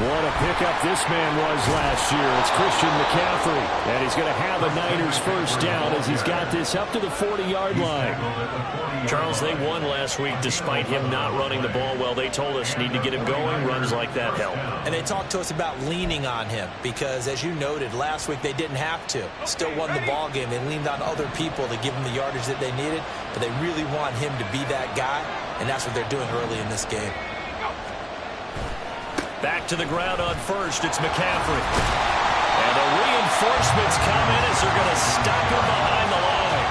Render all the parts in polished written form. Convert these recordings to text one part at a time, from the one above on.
What a pickup this man was last year. It's Christian McCaffrey. And he's going to have a Niners first down as he's got this up to the 40-yard line. Charles, they won last week despite him not running the ball well. They told us need to get him going. Runs like that help. And they talked to us about leaning on him because, as you noted, last week they didn't have to. Still won the ball game. They leaned on other people to give them the yardage that they needed, but they really want him to be that guy, and that's what they're doing early in this game. Back to the ground on first. It's McCaffrey. And the reinforcements come in as they're going to stop him behind the line.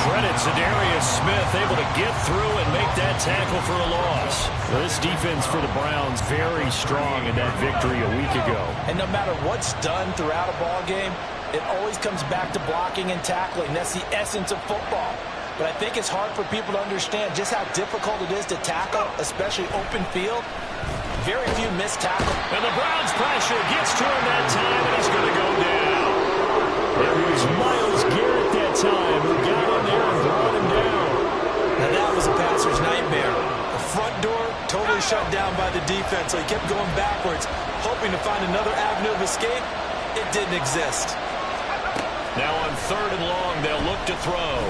Credit to Darius Smith, able to get through and make that tackle for a loss. Well, this defense for the Browns very strong in that victory a week ago. And no matter what's done throughout a ball game, it always comes back to blocking and tackling. That's the essence of football. But I think it's hard for people to understand just how difficult it is to tackle, especially open field. Very few missed tackles. And the Browns pressure gets to him that time, and he's going to go down. It was Myles Garrett that time who got in there and brought him down. And that was a passer's nightmare. The front door totally shut down by the defense, so he kept going backwards, hoping to find another avenue of escape. It didn't exist. Now on 3rd and long, they'll look to throw.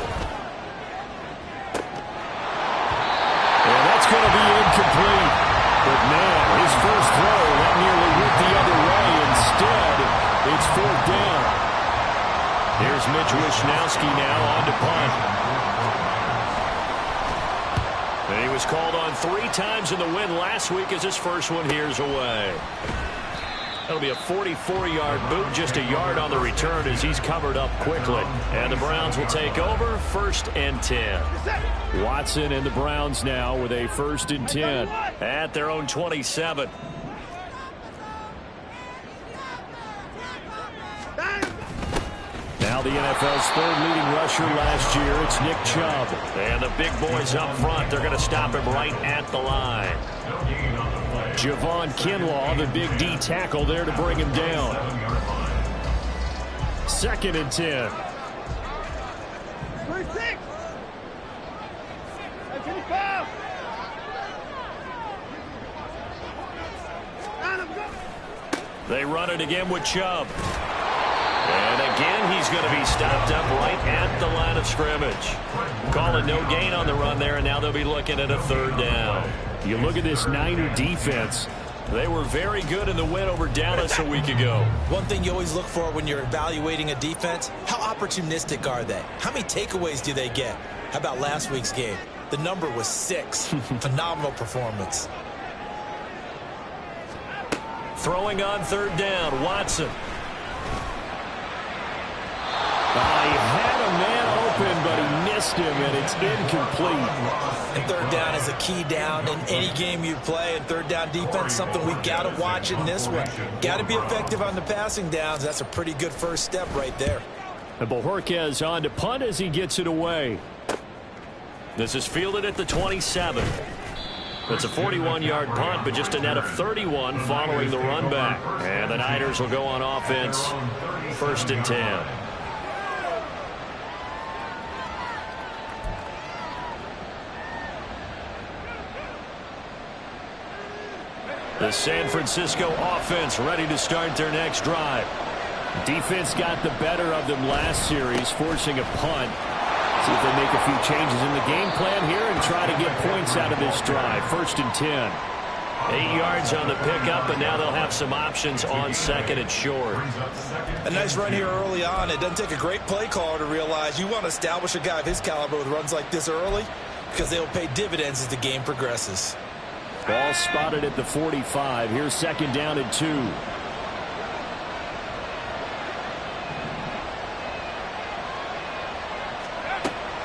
And that's going to be incomplete. But, man, his first throw, that nearly went the other way. Instead, it's 4th down. Here's Mitch Wishnowsky now on to punt. And he was called on 3 times in the win last week as his first one here's away. That'll be a 44-yard boot, just a yard on the return as he's covered up quickly. And the Browns will take over 1st and 10. Watson and the Browns now with a 1st and 10. At their own 27. Now the NFL's 3rd leading rusher last year, it's Nick Chubb. And the big boys up front, they're going to stop him right at the line. Javon Kinlaw, the big D tackle there to bring him down. 2nd and 10. They run it again with Chubb. And again, he's going to be stopped up right at the line of scrimmage. Calling no gain on the run there, and now they'll be looking at a 3rd down. You look at this Niner defense. They were very good in the win over Dallas a week ago. One thing you always look for when you're evaluating a defense, how opportunistic are they? How many takeaways do they get? How about last week's game? The number was 6. Phenomenal performance. Throwing on 3rd down, Watson. He had a man open, but he missed him, and it's incomplete. And 3rd down is a key down in any game you play. And 3rd down defense, something we've got to watch in this one. Got to be effective on the passing downs. That's a pretty good first step right there. And Bojorquez on to punt as he gets it away. This is fielded at the 27. It's a 41-yard punt, but just a net of 31 following the run back. And the Niners will go on offense 1st and 10. The San Francisco offense ready to start their next drive. Defense got the better of them last series, forcing a punt. See if they make a few changes in the game plan here and try to get points out of this drive. 1st and 10. 8 yards on the pickup, and now they'll have some options on 2nd and short. A nice run here early on. It doesn't take a great play caller to realize you want to establish a guy of his caliber with runs like this early because they will pay dividends as the game progresses. Ball spotted at the 45. Here's 2nd down and 2.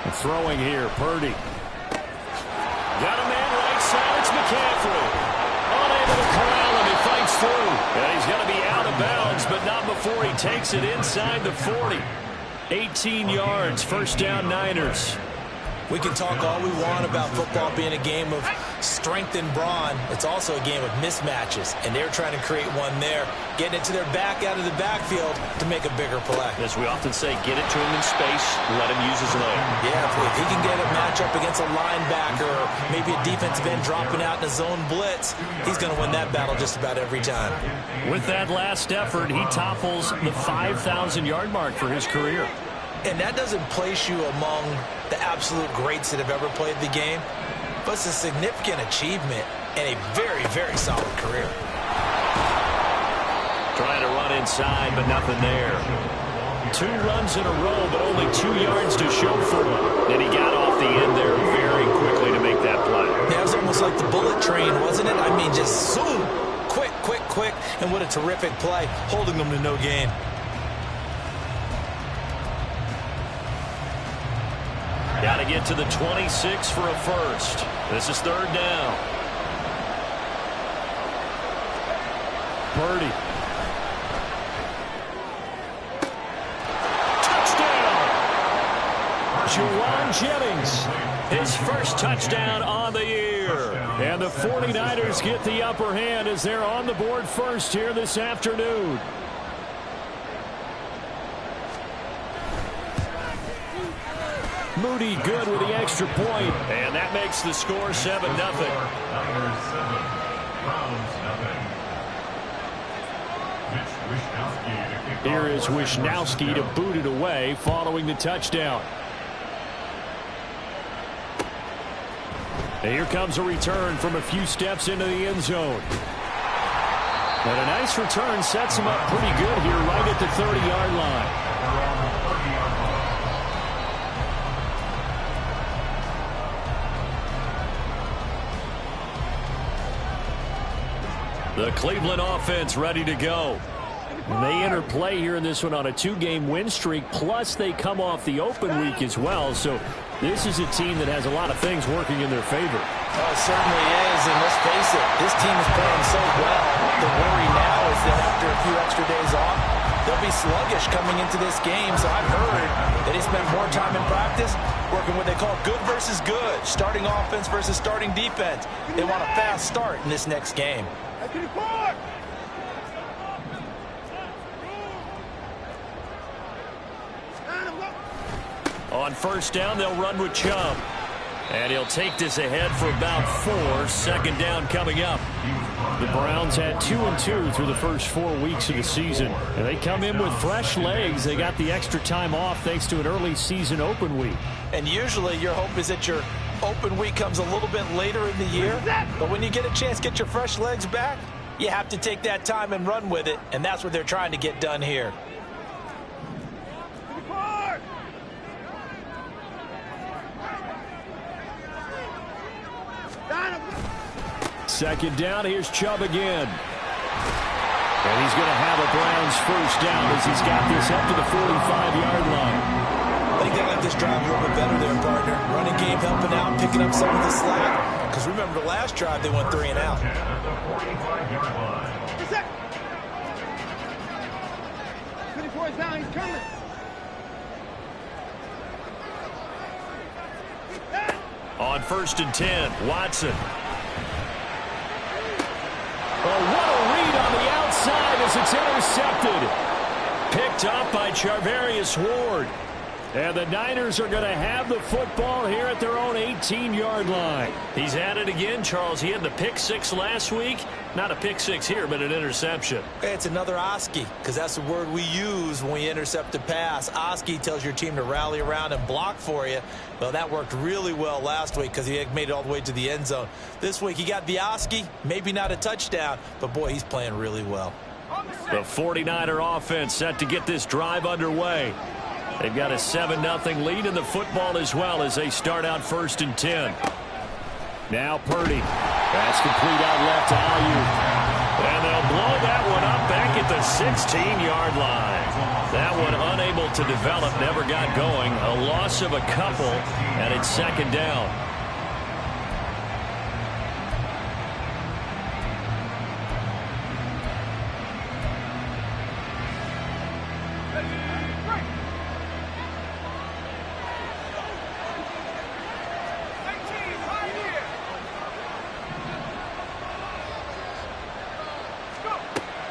And throwing here, Purdy. Got a man right side. It's McCaffrey. Unable to corral him. He fights through. And he's going to be out of bounds, but not before he takes it inside the 40. 18 yards. 1st down, Niners. We can talk all we want about football being a game of strength and brawn. It's also a game of mismatches, and they're trying to create one there, getting it to their back out of the backfield to make a bigger play. As we often say, get it to him in space, let him use his leg. Yeah, if he can get a matchup against a linebacker or maybe a defensive end dropping out in a zone blitz, he's going to win that battle just about every time. With that last effort, he topples the 5,000-yard mark for his career. And that doesn't place you among the absolute greats that have ever played the game, but it's a significant achievement and a very, very solid career. Trying to run inside, but nothing there. 2 runs in a row, but only 2 yards to show for it. And he got off the end there very quickly to make that play. That was almost like the bullet train, wasn't it? I mean, just zoom, quick, quick, quick, and what a terrific play, holding them to no gain. Got to get to the 26 for a first. This is 3rd down. Purdy. Juwan Jennings, his first touchdown on the year. And the 49ers get the upper hand as they're on the board first here this afternoon. Moody good with the extra point. And that makes the score 7-0. Here is Wishnowsky to boot it away following the touchdown. And here comes a return from a few steps into the end zone. And a nice return sets him up pretty good here right at the 30-yard line. The Cleveland offense ready to go. And they enter play here in this one on a 2-game win streak, plus they come off the open week as well. So this is a team that has a lot of things working in their favor. Oh, it certainly is, and let's face it, this team is playing so well. The worry now is that after a few extra days off, they'll be sluggish coming into this game. So I've heard that he spent more time in practice working what they call good versus good, starting offense versus starting defense. They want a fast start in this next game. On 1st down, they'll run with Chubb. And he'll take this ahead for about 4. 2nd down coming up. The Browns had 2-2 through the first 4 weeks of the season. And they come in with fresh legs. They got the extra time off thanks to an early season open week. And usually your hope is that your open week comes a little bit later in the year. But when you get a chance to get your fresh legs back, you have to take that time and run with it. And that's what they're trying to get done here. 2nd down, here's Chubb again. And he's going to have a Browns 1st down as he's got this up to the 45-yard line. I think they like this drive a little bit better there, partner. Running game helping out, picking up some of the slack. Because remember the last drive, they went 3 and out. Down, he's coming. On 1st and 10, Watson. Oh, what a read on the outside as it's intercepted. Picked up by Charvarius Ward. And the Niners are going to have the football here at their own 18-yard line. He's at it again, Charles. He had the pick 6 last week. Not a pick 6 here, but an interception. It's another Oski, because that's the word we use when we intercept a pass. Oski tells your team to rally around and block for you. Well, that worked really well last week because he made it all the way to the end zone. This week he got the Oski, maybe not a touchdown, but boy, he's playing really well. The 49er offense set to get this drive underway. They've got a 7-0 lead in the football as well as they start out 1st and 10. Now Purdy. Pass complete out left to Ayuk. And they'll blow that one up back at the 16-yard line. That one unable to develop, never got going. A loss of a couple, and it's 2nd down.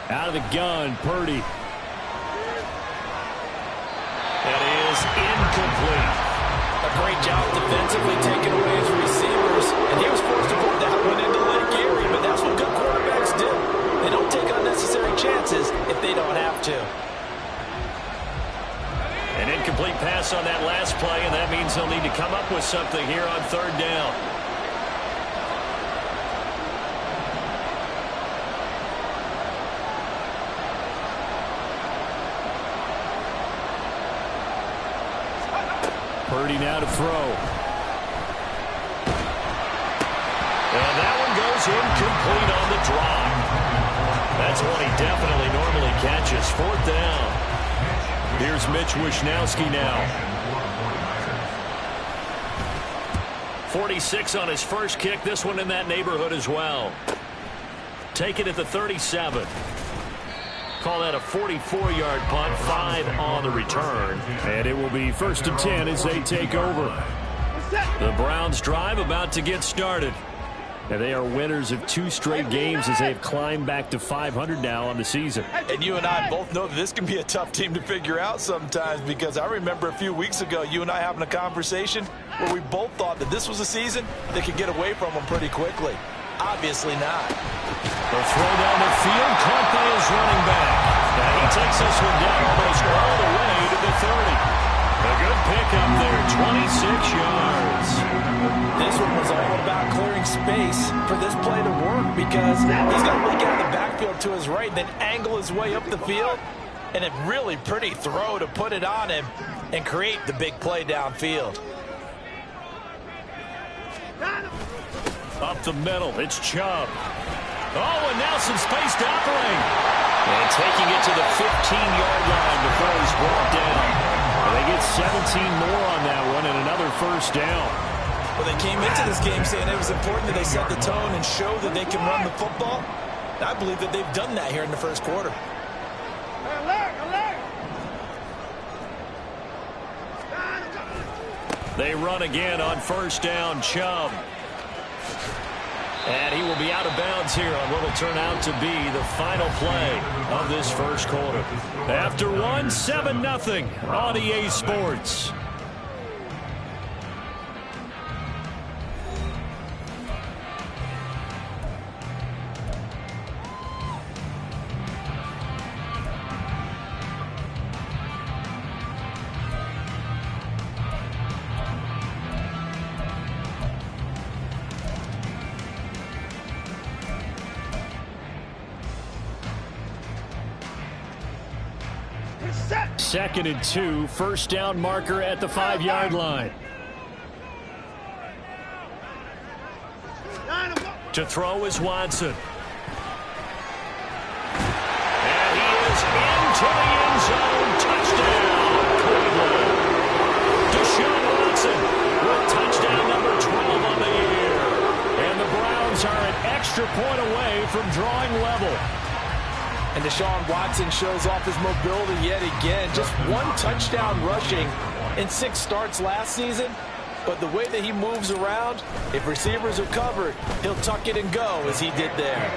Out of the gun, Purdy. That is incomplete. A great job defensively taking away his receivers, and he was forced to put that one into Lake Erie, but that's what good quarterbacks do. They don't take unnecessary chances if they don't have to. An incomplete pass on that last play, and that means they'll need to come up with something here on third down. Purdy now to throw. And that one goes incomplete on the drop. That's one he definitely normally catches. Fourth down. Here's Mitch Wishnowski now. 46 on his first kick. This one in that neighborhood as well. Take it at the 37. Call that a 44-yard punt, 5 on the return. And it will be 1st and 10 as they take over. The Browns drive about to get started. And they are winners of 2 straight games as they have climbed back to 500 now on the season. And you and I both know that this can be a tough team to figure out sometimes, because I remember a few weeks ago you and I having a conversation where we both thought that this was a season that could get away from them pretty quickly. Obviously not. The throw down the field, caught by his running back. Now he takes this one down almost all the way to the 30. A good pickup there, 26 yards. This one was all about clearing space for this play to work, because he's got to really get out of the backfield to his right, then angle his way up the field, and a really pretty throw to put it on him and create the big play downfield. Up the middle, it's Chubb. Oh, and now some space to operate. And taking it to the 15-yard line before he's brought down. They get 17 more on that one and another 1st down. Well, they came into this game saying it was important that they set the tone and show that they can run the football. And I believe that they've done that here in the first quarter. They run again on 1st down, Chubb. And he will be out of bounds here on what will turn out to be the final play of this first quarter. After 7-0 on EA Sports. Second and 2, 1st down marker at the 5-yard line. To throw is Watson. And he is into the end zone. Touchdown, Cleveland. Deshaun Watson with touchdown number 12 on the year. And the Browns are an extra point away from drawing level. And Deshaun Watson shows off his mobility yet again. Just 1 touchdown rushing in 6 starts last season. But the way that he moves around, if receivers are covered, he'll tuck it and go as he did there.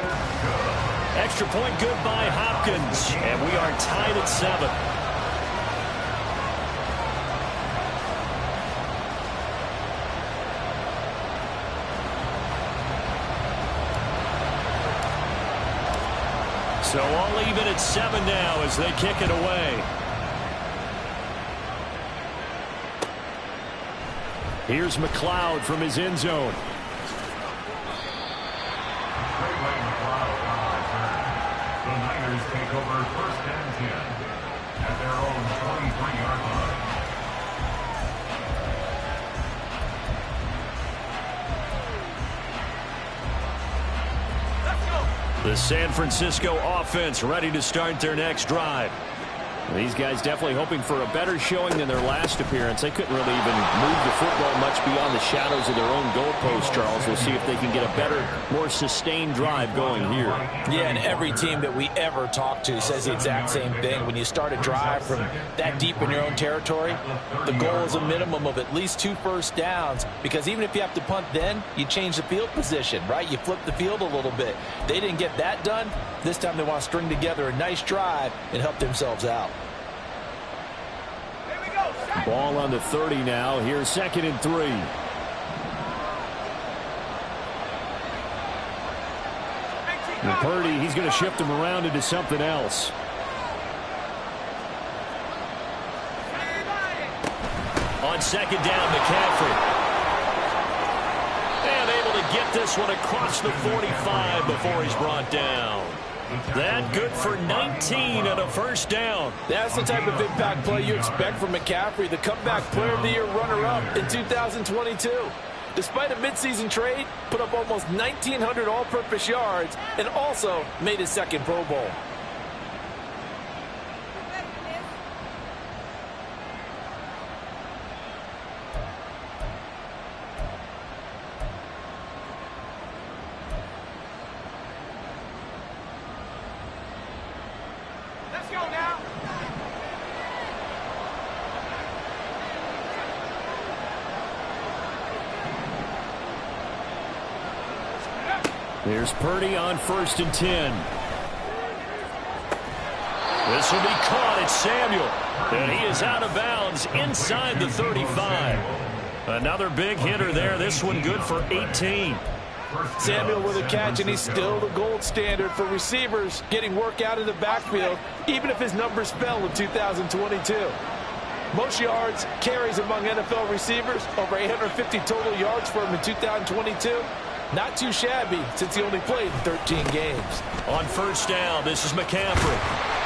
Extra point good by Hopkins. And we are tied at 7. So all even at 7 now as they kick it away. Here's McLeod from his end zone. The Niners take over 1st and 10 at their own 23-yard line. The San Francisco offense ready to start their next drive. These guys definitely hoping for a better showing than their last appearance. They couldn't really even move the football much beyond the shadows of their own goalpost, Charles. We'll see if they can get a better, more sustained drive going here. Yeah, and every team that we ever talk to says the exact same thing. When you start a drive from that deep in your own territory, the goal is a minimum of at least 2 first downs, because even if you have to punt then, you change the field position, right? You flip the field a little bit. They didn't get that done. This time they want to string together a nice drive and help themselves out. Ball on the 30 now. Here's 2nd and 3. And Purdy, he's going to shift him around into something else. On 2nd down, McCaffrey. And able to get this one across the 45 before he's brought down. That good for 19 and a first down. That's the type of impact play you expect from McCaffrey, the comeback player of the year runner-up in 2022. Despite a midseason trade, put up almost 1,900 all-purpose yards and also made his 2nd Pro Bowl. Here's Purdy on 1st and 10. This will be caught. It's Samuel. And he is out of bounds inside the 35. Another big hitter there. This one good for 18. Samuel with a catch, and he's still the gold standard for receivers getting work out of the backfield, even if his numbers fell in 2022. Most yards, carries among NFL receivers, over 850 total yards for him in 2022. Not too shabby since he only played 13 games. On 1st down, this is McCaffrey.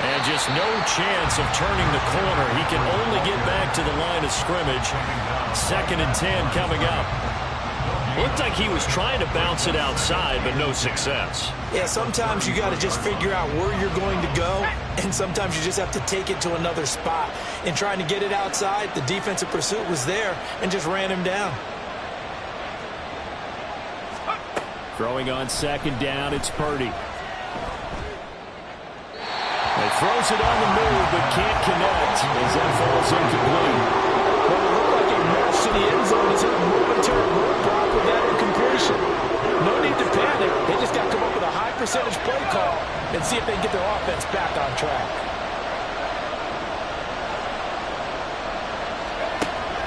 And just no chance of turning the corner. He can only get back to the line of scrimmage. 2nd and 10 coming up. Looked like he was trying to bounce it outside, but no success. Yeah, sometimes you got to just figure out where you're going to go, and sometimes you just have to take it to another spot. In trying to get it outside, the defensive pursuit was there and just ran him down. Throwing on 2nd down, it's Purdy. He throws it on the move, but can't connect as that falls incomplete. Well, it looked like a rush to the end zone. He's hit a momentary roadblock with that incompletion. No need to panic. They just got to come up with a high percentage play call and see if they can get their offense back on track.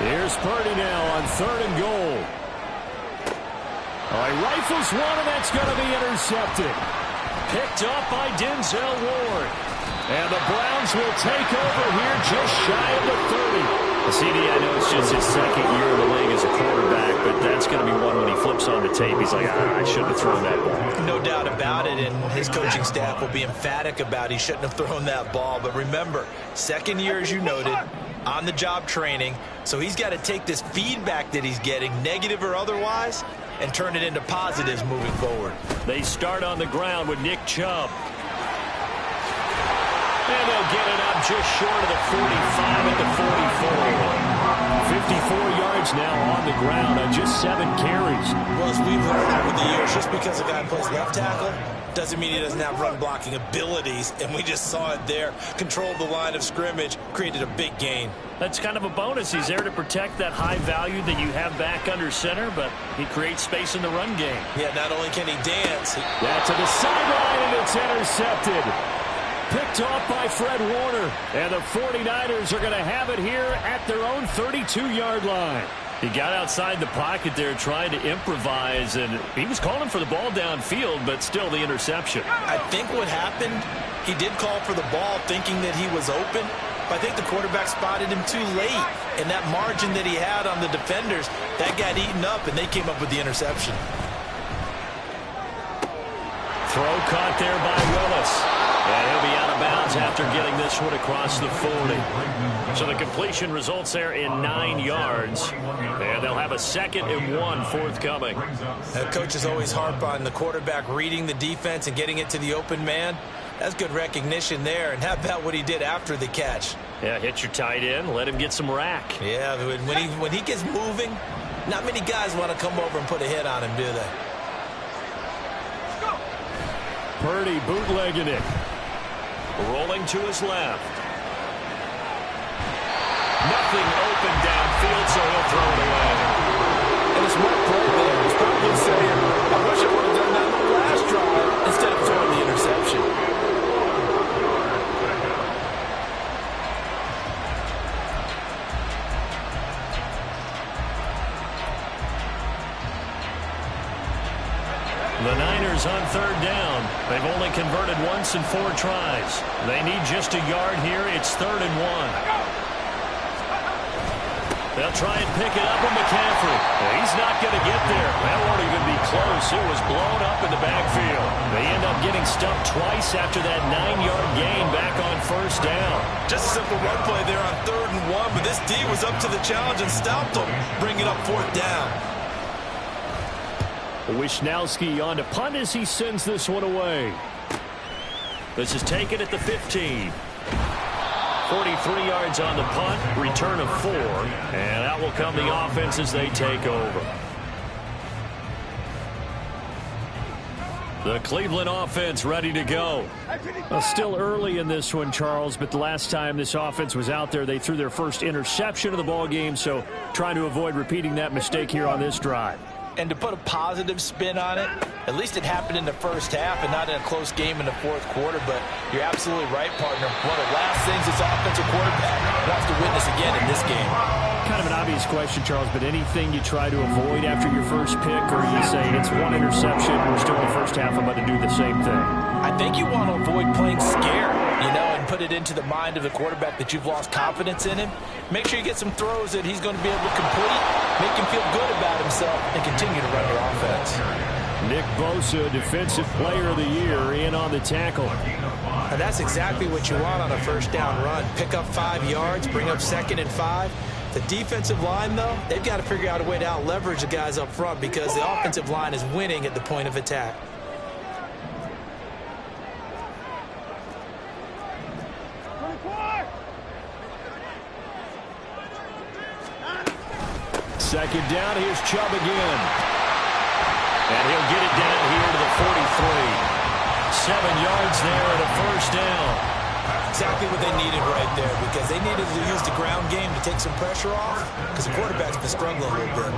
Here's Purdy now on 3rd and goal. He rifles one, and that's going to be intercepted. Picked up by Denzel Ward. And the Browns will take over here just shy of the 30. CD, I know it's just his 2nd year in the league as a quarterback, but that's going to be one when he flips on the tape. He's like, I shouldn't have thrown that ball. No doubt about it, and his coaching staff will be emphatic about he shouldn't have thrown that ball. But remember, 2nd year, as you noted, on-the-job training, so he's got to take this feedback that he's getting, negative or otherwise, and turn it into positives moving forward. They start on the ground with Nick Chubb. And they'll get it up just short of the 45 at the 44. 54 yards now on the ground on just 7 carries. Well, as we've learned over the years, just because a guy plays left tackle doesn't mean he doesn't have run-blocking abilities, and we just saw it there. Controlled the line of scrimmage, created a big gain. That's kind of a bonus. He's there to protect that high value that you have back under center, but he creates space in the run game. Yeah, not only can he dance. That's to the sideline, and it's intercepted. Picked off by Fred Warner. And the 49ers are going to have it here at their own 32-yard line. He got outside the pocket there trying to improvise, and he was calling for the ball downfield, but still the interception. I think what happened, he did call for the ball thinking that he was open, but I think the quarterback spotted him too late, and that margin that he had on the defenders, that got eaten up, and they came up with the interception. Throw caught there by Willis. And he'll be out of bounds after getting this one across the 40. So the completion results there in 9 yards. And they'll have a 2nd and 1 forthcoming. Coaches always harp on the quarterback reading the defense and getting it to the open man. That's good recognition there. And how about what he did after the catch? Yeah, hit your tight end, let him get some rack. Yeah, when he gets moving, not many guys want to come over and put a hit on him, do they? Purdy bootlegging it. Rolling to his left. Nothing open downfield, so he'll throw it away. And a smart play there. He's probably saying, I wish I would have done that in the last drive instead of throwing the interception. The Niners on third down. They've only converted once in 4 tries. They need just a yard here. It's 3rd and 1. They'll try and pick it up with McCaffrey. He's not going to get there. That won't even be close. It was blown up in the backfield. They end up getting stumped twice after that 9-yard gain back on 1st down. Just a simple run play there on 3rd and 1, but this D was up to the challenge and stopped him, bringing up 4th down. Wishnowski on to punt as he sends this one away. This is taken at the 15. 43 yards on the punt, return of 4, and out will come the offense as they take over. The Cleveland offense ready to go. Well, still early in this one, Charles, but the last time this offense was out there, they threw their first interception of the ball game, so trying to avoid repeating that mistake here on this drive. And to put a positive spin on it, at least it happened in the first half and not in a close game in the 4th quarter. But you're absolutely right, partner. One of the last things this offensive quarterback wants to witness again in this game. Kind of an obvious question, Charles, but anything you try to avoid after your first pick, or you say it's one interception, we're still in the first half, I'm about to do the same thing? I think you want to avoid playing scared, and put it into the mind of the quarterback that you've lost confidence in him. Make sure you get some throws that he's going to be able to complete, make him feel good about himself, and continue to run your offense. Nick Bosa, Defensive Player of the Year, in on the tackle. And that's exactly what you want on a first down run. Pick up 5 yards, bring up 2nd and 5. The defensive line, though, they've got to figure out a way to out-leverage the guys up front because the offensive line is winning at the point of attack. Second down, here's Chubb again. And he'll get it down here to the 43. 7 yards there and a first down. Exactly what they needed right there because they needed to use the ground game to take some pressure off because the quarterback's been struggling a little bit.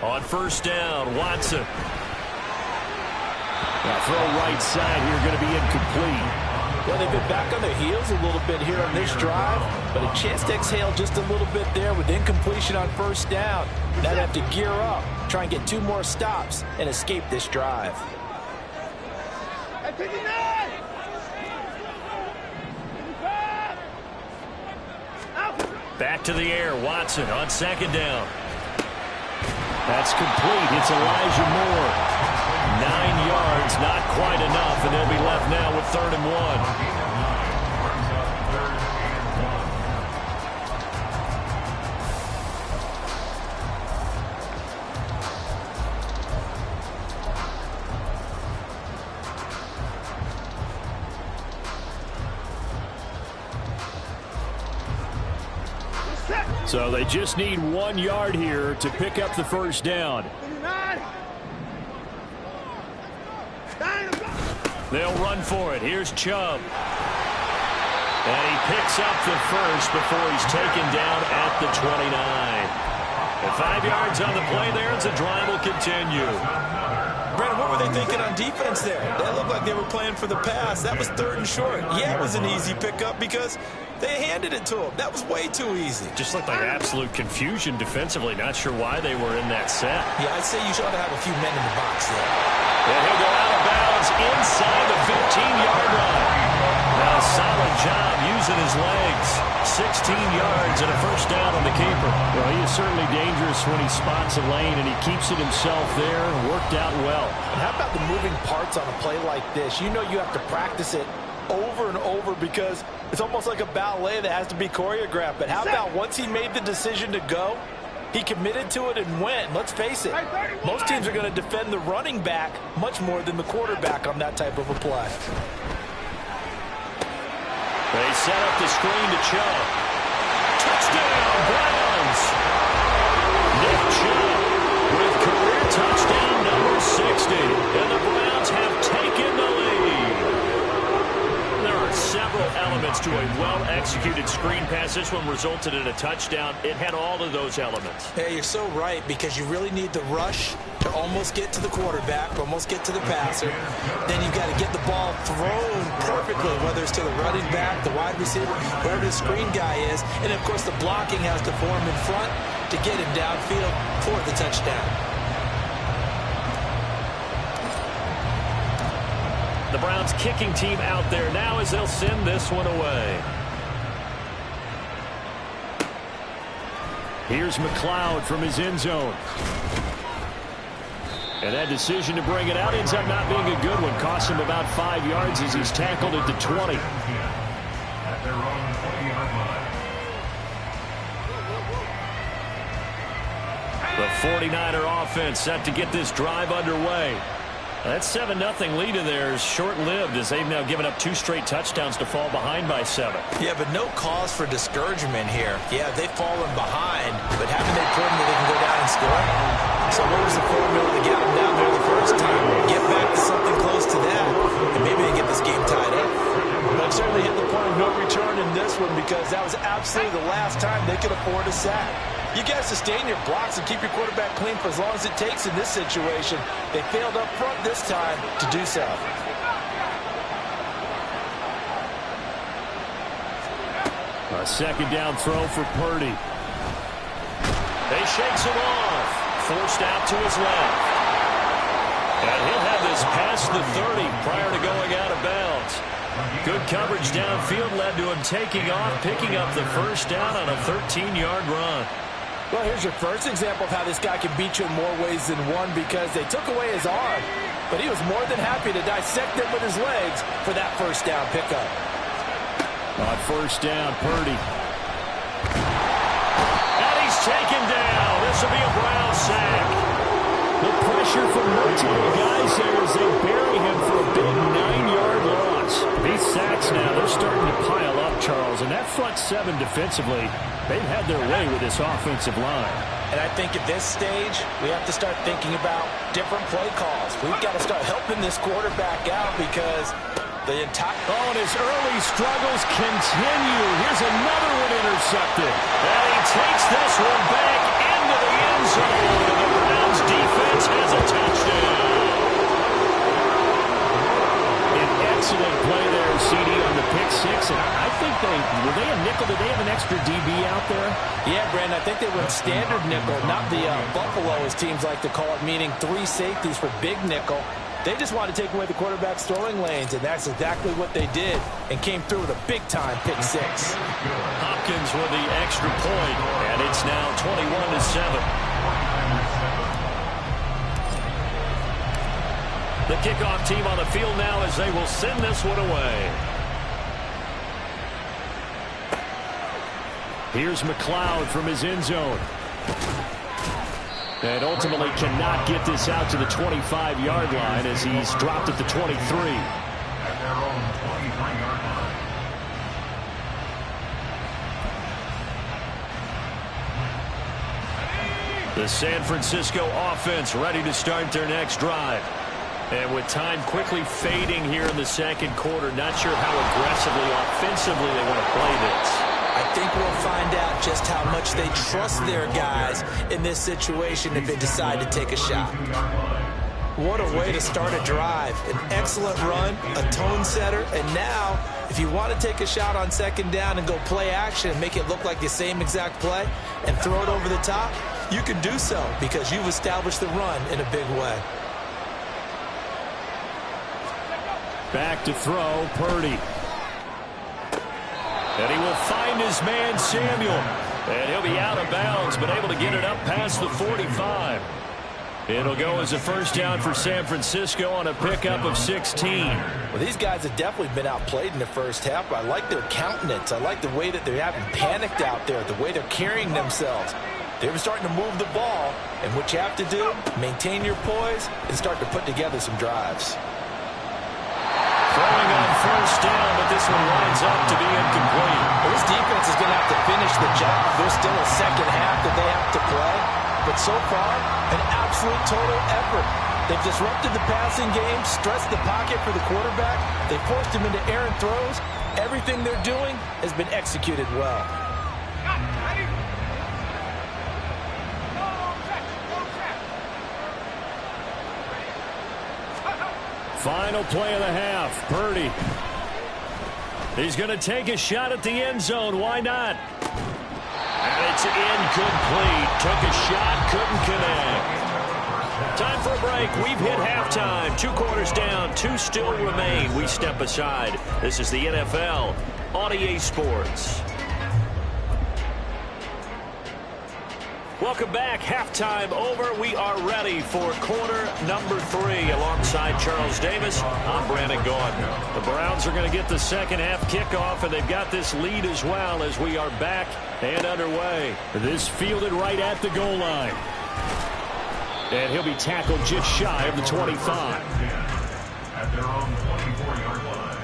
On first down, Watson. Now throw right side here, going to be incomplete. Well, they've been back on their heels a little bit here on this drive, but a chance to exhale just a little bit there with incompletion on first down. Now they have to gear up, try and get 2 more stops, and escape this drive. Back to the air, Watson on 2nd down. That's complete. It's Elijah Moore. 9 yards, not quite enough, and they'll be left now with 3rd and 1. So they just need 1 yard here to pick up the first down. They'll run for it. Here's Chubb. And he picks up the first before he's taken down at the 29. And 5 yards on the play there as the drive will continue. Brandon, what were they thinking on defense there? That looked like they were playing for the pass. That was 3rd and short. Yeah, it was an easy pickup because they handed it to him. That was way too easy. Just looked like absolute confusion defensively. Not sure why they were in that set. Yeah, I'd say you should have a few men in the box there. And he'll go out of bounds inside the 15-yard line. Now, solid job using his legs. 16 yards and a first down on the keeper. Well, he is certainly dangerous when he spots a lane, and he keeps it himself there. Worked out well. And how about the moving parts on a play like this? You know you have to practice it over and over because it's almost like a ballet that has to be choreographed. But how about once he made the decision to go, he committed to it and went. Let's face it, most teams are going to defend the running back much more than the quarterback on that type of a play. They set up the screen to Chubb. Touchdown, Browns! Nick Chubb with career touchdown number 60. And the Browns have taken the lead. There are several elements to a well-executed screen pass. This one resulted in a touchdown. It had all of those elements. Yeah, you're so right, because you really need the rush to almost get to the quarterback, almost get to the passer. Then you've got to get the ball thrown perfectly, whether it's to the running back, the wide receiver, wherever the screen guy is. And, of course, the blocking has to form in front to get him downfield for the touchdown. The Browns kicking team out there now as they'll send this one away. Here's McLeod from his end zone. And that decision to bring it out ends up not being a good one. Costs him about 5 yards as he's tackled at the 20. At their own 20-yard line. The 49er offense set to get this drive underway. That 7-0 lead of theirs short-lived as they've now given up 2 straight touchdowns to fall behind by 7. Yeah, but no cause for discouragement here. Yeah, they've fallen behind, but haven't they proven that they can go down and score? So what was the formula to get them down there the first time? Get back to something close to that, and maybe they get this game tied up. But I've certainly hit the point of no return in this one, because that was absolutely the last time they could afford a sack. You got to sustain your blocks and keep your quarterback clean for as long as it takes in this situation. They failed up front this time to do so. A second down throw for Purdy. They shakes him off. Forced out to his left. And he'll have this past the 30 prior to going out of bounds. Good coverage downfield led to him taking off, picking up the first down on a 13-yard run. Well, here's your first example of how this guy can beat you in more ways than one, because they took away his arm, but he was more than happy to dissect it with his legs for that first down pickup. On first down, Purdy. And he's taken down. This will be a Brown sack. The pressure from multiple guys there as they bury him for a big 9-yard loss. These sacks now, they're starting to pile up, Charles, and that front 7 defensively, they've had their way with this offensive line. And I think at this stage, we have to start thinking about different play calls. We've got to start helping this quarterback out, because the entire... Oh, and his early struggles continue. Here's another one intercepted. And he takes this one back into the end zone. And the Browns defense has a touchdown. An excellent play there, CD, on the pick 6. And I think were they a nickel? Did they have an extra DB out there? Yeah, Brandon, I think they went standard nickel, not the Buffalo, as teams like to call it, meaning 3 safeties for big nickel. They just wanted to take away the quarterback's throwing lanes, and that's exactly what they did, and came through with a big-time pick 6. Hopkins with the extra point, and it's now 21-7. The kickoff team on the field now as they will send this one away. Here's McLeod from his end zone. And ultimately cannot get this out to the 25-yard line as he's dropped at the 23. At their own 23-yard line. The San Francisco offense ready to start their next drive. And with time quickly fading here in the second quarter, not sure how aggressively, offensively they want to play this. I think we'll find out just how much they trust their guys in this situation if they decide to take a shot. What a way to start a drive. An excellent run, a tone setter, and now, if you want to take a shot on second down and go play action and make it look like the same exact play and throw it over the top, you can do so because you've established the run in a big way. Back to throw, Purdy. And he will find his man, Samuel. And he'll be out of bounds, but able to get it up past the 45. It'll go as a first down for San Francisco on a pickup of 16. Well, these guys have definitely been outplayed in the first half, but I like their countenance. I like the way that they haven't panicked out there, the way they're carrying themselves. They're starting to move the ball, and what you have to do, maintain your poise and start to put together some drives. Throwing on first down, but this one winds up to be incomplete. Well, this defense is going to have to finish the job. There's still a second half that they have to play. But so far, an absolute total effort. They've disrupted the passing game, stressed the pocket for the quarterback. They forced him into errant throws. Everything they're doing has been executed well. Final play of the half. Purdy. He's going to take a shot at the end zone. Why not? And it's incomplete. Took a shot, couldn't connect. Time for a break. We've hit halftime. 2 quarters down, 2 still remain. We step aside. This is the NFL on EA Sports. Welcome back. Halftime over. We are ready for quarter number 3. Alongside Charles Davis, I'm Brandon Gaudin. The Browns are going to get the second half kickoff, and they've got this lead as well as we are back and underway. This fielded right at the goal line. And he'll be tackled just shy of the 25. At their own 24-yard line.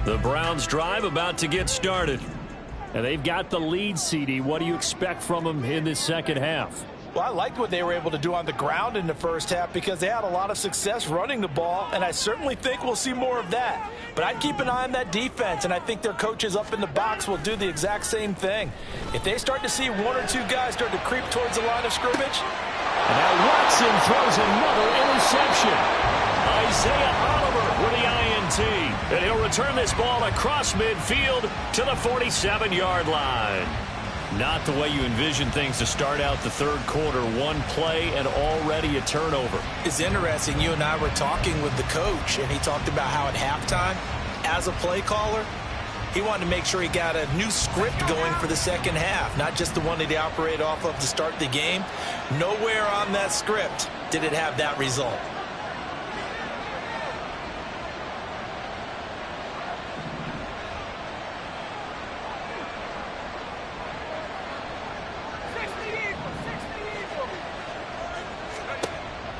The Browns drive about to get started. And they've got the lead, CD. What do you expect from them in this second half? Well, I liked what they were able to do on the ground in the first half because they had a lot of success running the ball, and I certainly think we'll see more of that. But I'd keep an eye on that defense, and I think their coaches up in the box will do the exact same thing. If they start to see 1 or 2 guys start to creep towards the line of scrimmage. And now Watson throws another interception. Isaiah Oliver with the INT. And he'll return this ball across midfield to the 47-yard line. Not the way you envision things to start out the third quarter. 1 play and already a turnover. It's interesting. You and I were talking with the coach, and he talked about how at halftime, as a play caller, he wanted to make sure he got a new script going for the second half, not just the one that he operated off of to start the game. Nowhere on that script did it have that result.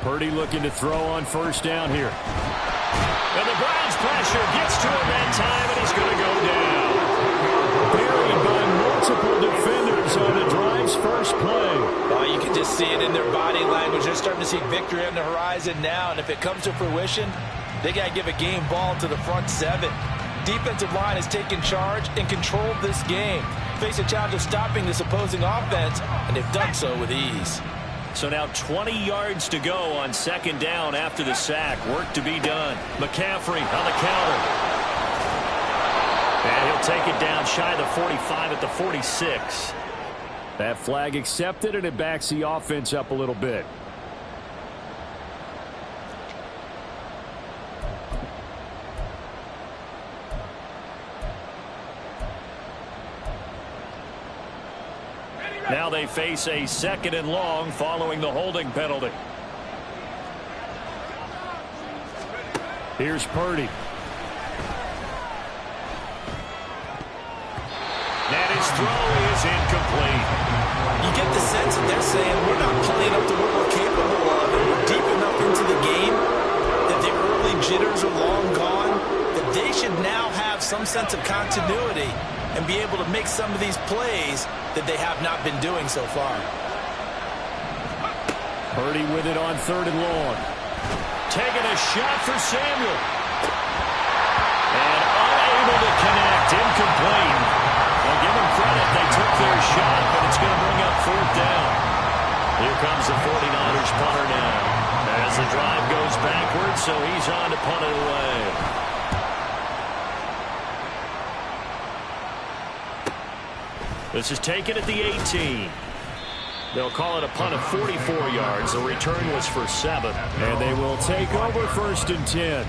Purdy looking to throw on first down here. And the Browns pressure gets to him that time, and he's going to go down. Buried by multiple defenders on the drive's first play. Well, you can just see it in their body language. They're starting to see victory on the horizon now, and if it comes to fruition, they got to give a game ball to the front 7. Defensive line has taken charge and controlled this game. Face a challenge of stopping this opposing offense, and they've done so with ease. So now 20 yards to go on second down after the sack. Work to be done. McCaffrey on the counter. And he'll take it down shy of the 45 at the 46. That flag accepted, and it backs the offense up a little bit. Now they face a 2nd and long following the holding penalty. Here's Purdy. And his throw is incomplete. You get the sense that they're saying we're not playing up to what we're capable of, and we're deep enough into the game that the early jitters are long gone, that they should now have some sense of continuity and be able to make some of these plays that they have not been doing so far. Purdy with it on 3rd and long. Taking a shot for Samuel. And unable to connect. Incomplete. Well, give them credit. They took their shot, but it's going to bring up 4th down. Here comes the 49ers punter now. As the drive goes backwards, so he's on to punt it away. This is taken at the 18. They'll call it a punt of 44 yards. The return was for 7. And they will take over 1st and 10.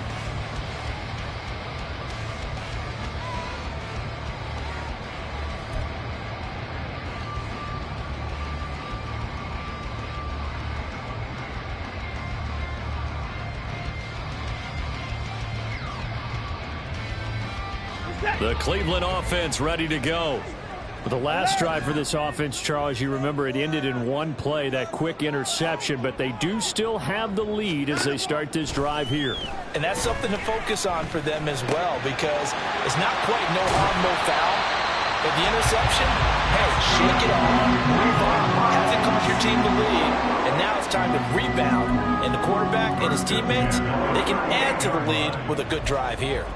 The Cleveland offense ready to go. The last drive for this offense, Charles, you remember it ended in one play, that quick interception, but they do still have the lead as they start this drive here. And that's something to focus on for them as well, because it's not quite no harm, no foul. But the interception, hey, shake it off, move on. Hasn't cost your team the lead, and now it's time to rebound. And the quarterback and his teammates, they can add to the lead with a good drive here.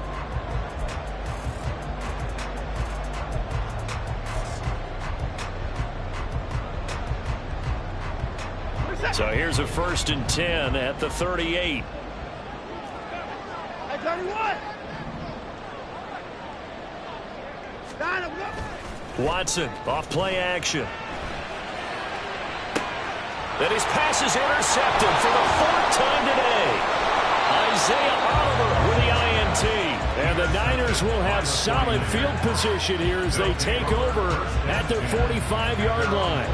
So here's a 1st and 10 at the 38. Hey, 31. Watson off play action. Then his pass is intercepted for the 4th time today. Isaiah Oliver with the INT. And the Niners will have solid field position here as they take over at their 45-yard line.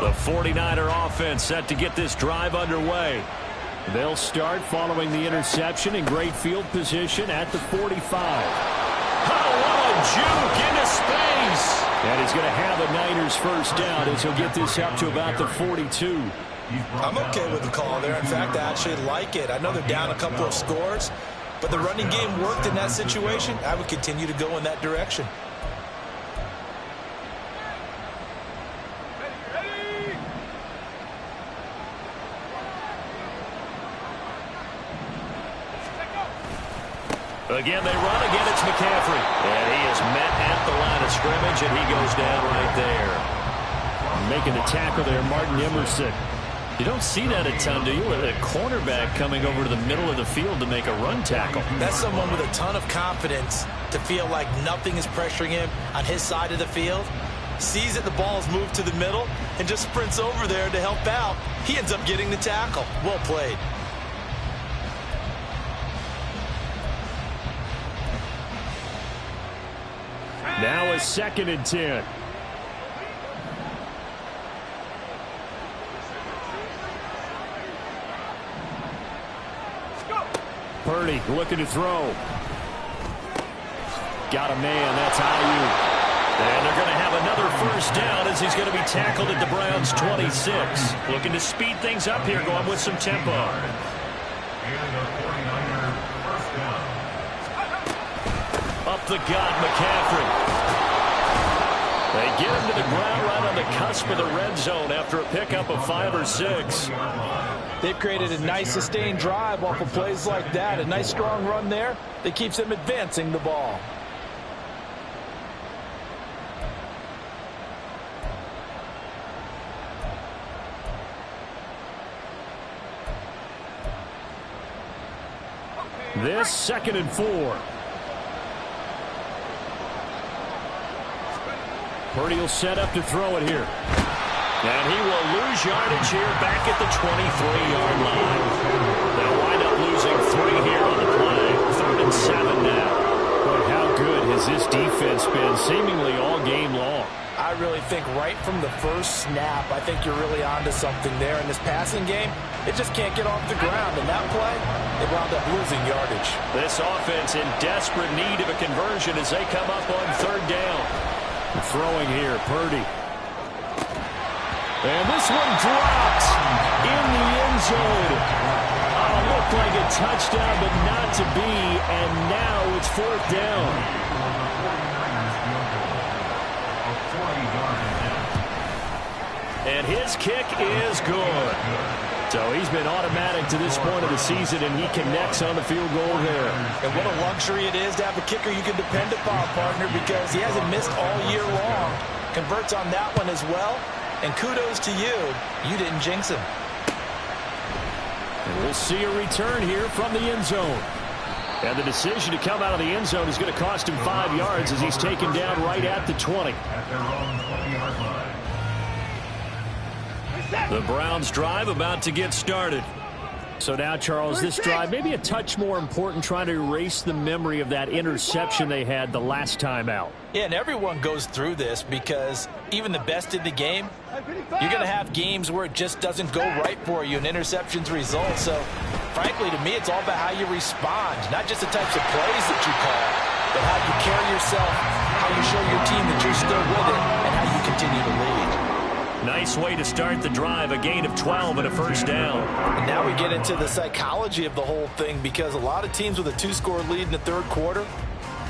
The 49er offense set to get this drive underway. They'll start following the interception in great field position at the 45. Oh, what a juke into space. And he's going to have a Niners first down as he'll get this up to about the 42. I'm okay with the call there. In fact, I actually like it. I know they're down a couple of scores, but the running game worked in that situation. I would continue to go in that direction. Again, they run. Again, it's McCaffrey. And he is met at the line of scrimmage, and he goes down right there. Making the tackle there, Martin Emerson. You don't see that a ton, do you? With a cornerback coming over to the middle of the field to make a run tackle. That's someone with a ton of confidence to feel like nothing is pressuring him on his side of the field. Sees that the ball is moved to the middle and just sprints over there to help out. He ends up getting the tackle. Well played. Now a 2nd and 10. Purdy looking to throw. Got a man. That's Ayuk. And they're going to have another first down as he's going to be tackled at the Browns' 26. Looking to speed things up here, going with some tempo. Up the gut, McCaffrey. They get him to the ground right on the cusp of the red zone after a pickup of 5 or 6. They've created a nice sustained drive off of plays like that. A nice strong run there that keeps them advancing the ball. This 2nd and 4. Purdy will set up to throw it here. And he will lose yardage here back at the 23-yard line. They'll wind up losing 3 here on the play. 3rd and 7 now. But how good has this defense been seemingly all game long? I really think right from the first snap, I think you're really onto something there. In this passing game, it just can't get off the ground. In that play, they wound up losing yardage. This offense in desperate need of a conversion as they come up on 3rd down. Throwing here, Purdy. And this one drops in the end zone. Looked like a touchdown, but not to be. And now it's 4th down. And his kick is good. So he's been automatic to this point of the season, and he connects on the field goal there. And what a luxury it is to have a kicker you can depend upon, partner, because he hasn't missed all year long. Converts on that one as well. And kudos to you. You didn't jinx him. And we'll see a return here from the end zone. And the decision to come out of the end zone is going to cost him 5 yards as he's taken down right at the 20. At their own 20-yard line. The Browns drive about to get started. So now, Charles, this drive maybe a touch more important, trying to erase the memory of that interception they had the last time out. Yeah, and everyone goes through this because even the best in the game, you're going to have games where it just doesn't go right for you and interceptions result. So, frankly, to me, it's all about how you respond, not just the types of plays that you call, but how you carry yourself, how you show your team that you're still with it, and how you continue to lead. Nice way to start the drive, a gain of 12 and a first down. And now we get into the psychology of the whole thing because a lot of teams with a 2-score lead in the third quarter,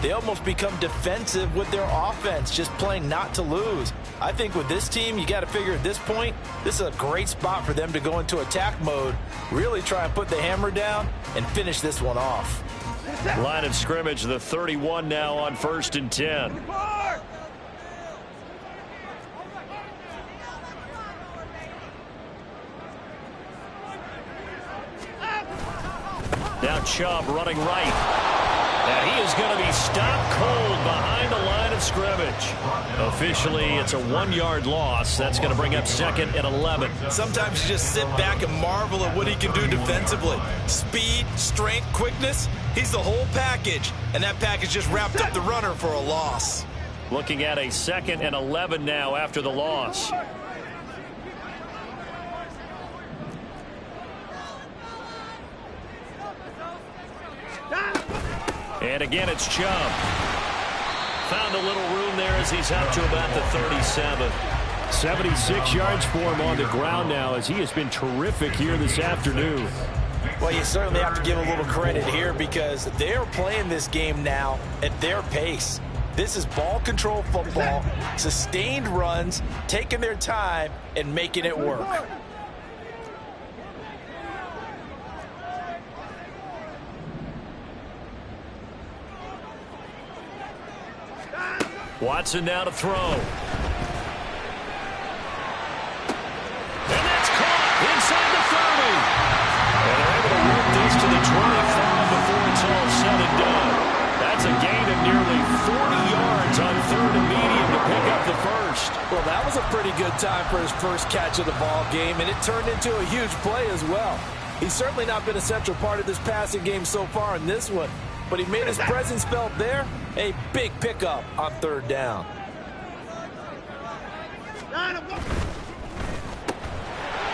they almost become defensive with their offense, just playing not to lose. I think with this team, you got to figure at this point, this is a great spot for them to go into attack mode, really try and put the hammer down and finish this one off. Line of scrimmage, the 31 now on 1st and 10. Now Chubb running right. And he is going to be stopped cold behind the line of scrimmage. Officially, it's a 1-yard loss. That's going to bring up 2nd and 11. Sometimes you just sit back and marvel at what he can do defensively. Speed, strength, quickness, he's the whole package. And that package just wrapped up the runner for a loss. Looking at a 2nd and 11 now after the loss. And again, it's Chubb. Found a little room there as he's up to about the 37. 76 yards for him on the ground now as he has been terrific here this afternoon. Well, you certainly have to give a little credit here because they're playing this game now at their pace. This is ball control football, sustained runs, taking their time and making it work. Watson now to throw. And that's caught inside the 30. And they're able to work this to the 25 before it's all said and done. That's a gain of nearly 40 yards on 3rd and medium to pick up the first. Well, that was a pretty good time for his first catch of the ball game, and it turned into a huge play as well. He's certainly not been a central part of this passing game so far in this one, but he made his presence felt there. A big pickup on 3rd down.